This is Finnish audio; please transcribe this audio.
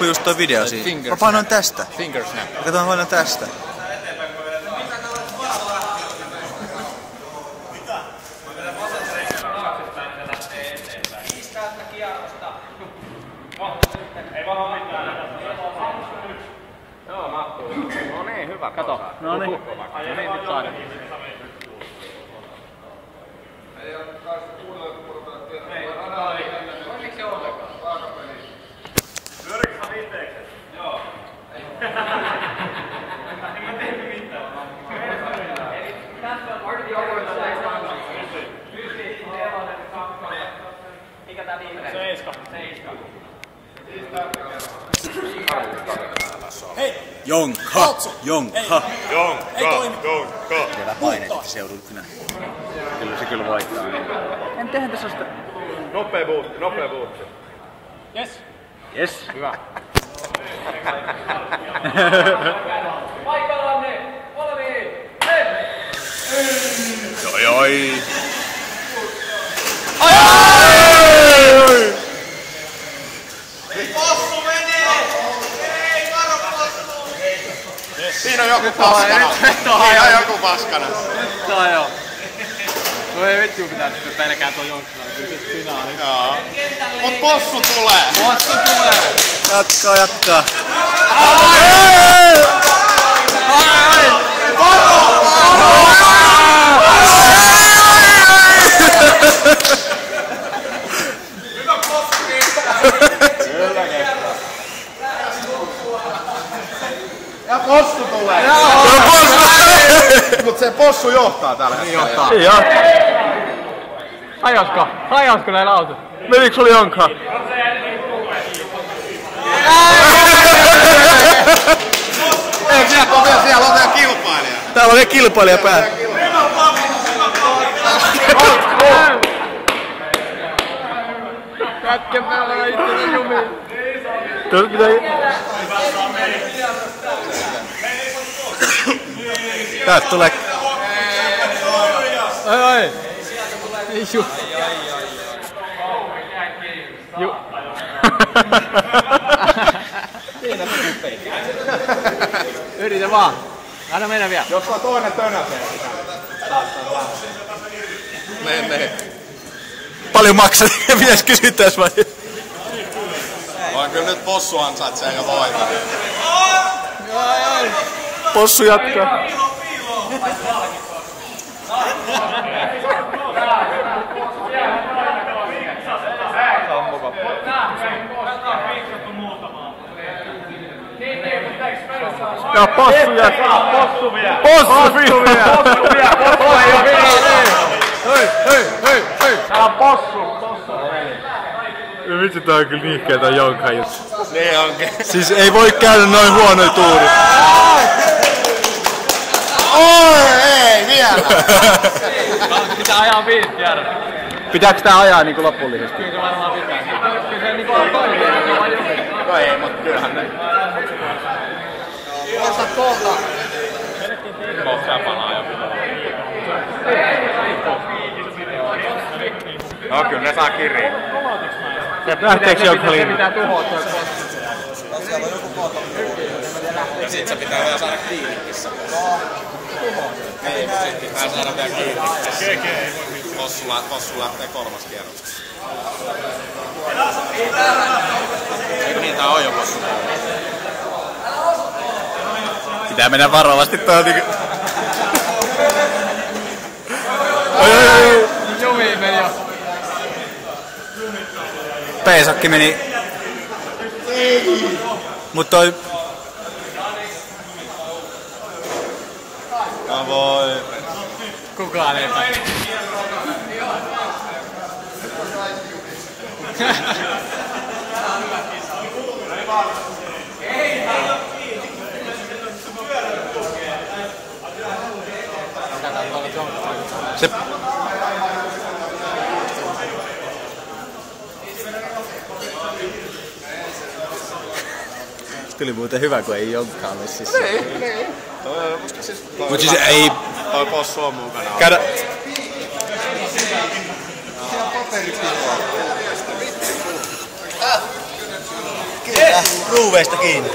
loppui just toi video siinä. Mä painoin tästä. Finger snap. Kato, mä painoin tästä. Joo, mahtuu. No niin, hyvä. Kato. No niin. No niin, nyt saadaan. Jonkha! Jonkha! Jonkha! Vielä paineetti seudultina. Kyllä se kyllä voittaa. En tehdä tässä sitä. Nopea buutti. Yes. Hyvä. Paikallaanne! Valmiin! Oi. Possu menee! Ei, varo possu! Siinä on joku paskana. Siinä on joku paskana. Nyt on jo. No ei vittu pitää pelkää tuon jonkkana. Kyllä se finaali. Joo. Mut possu tulee. Possu tulee. Jatkaa. Ja possu tulee. Mut se possu johtaa tällä hetkellä. Johtaa. Hajosko näillä autot? Menikö sulla Jonkha? Ei, siellä on vielä kilpailija. Täällä on vielä kilpailija päällä. Jätken päällä ja itsensä jumiin. Tuossa pitää... Täältä tulee... Ai. Ju. Yritä vaan. Anna mennä vielä. Jos on toinen tönäsee sitä. Mene. Paljon maksaa, pitäis kysyttäis vai? Vaan kyllä nyt possu ansaitsee ja voita. Possu jatkaa. Ja possu jatkaa. Possu vie. Hei. Tää on possu. Vitsi, tää on kyllä niihkeä tää Jonkha juttu. Niin onkin. Siis ei voi käydä noin huonoja tuuri. Ei vielä. Pitää ajaa 5 kertaa. Pitääkö tää ajaa niinku lopullisesti? Kyllä se varmaan pitää. Kyllä se niinku on toimii. No ei, mut kyllähän ne. Osta tuolta. Kohtaa palaa joku. No kyllä ne saa kirjaa. Lähteekö Jonkha Se liian? pitää tuhoa toi possu. Ja sit se pitää vielä saada kiinnikissä. Ei, mut sit pitää saada vielä kiinnikissä. Possu lähtee 3. kierroksessa. Eikö niin, tää on jo possu? Pitää mennä varovasti toi niinku... Jumiin meni jo. Peesakki meni... Mut toi... Voi. Kukaan ei pääse. Se... Tuli muuten hyvä, kun ei Jonkhaa messissä. Mut siis ei... Toi possu on mukana. Käydä... Ruuveista kiinni.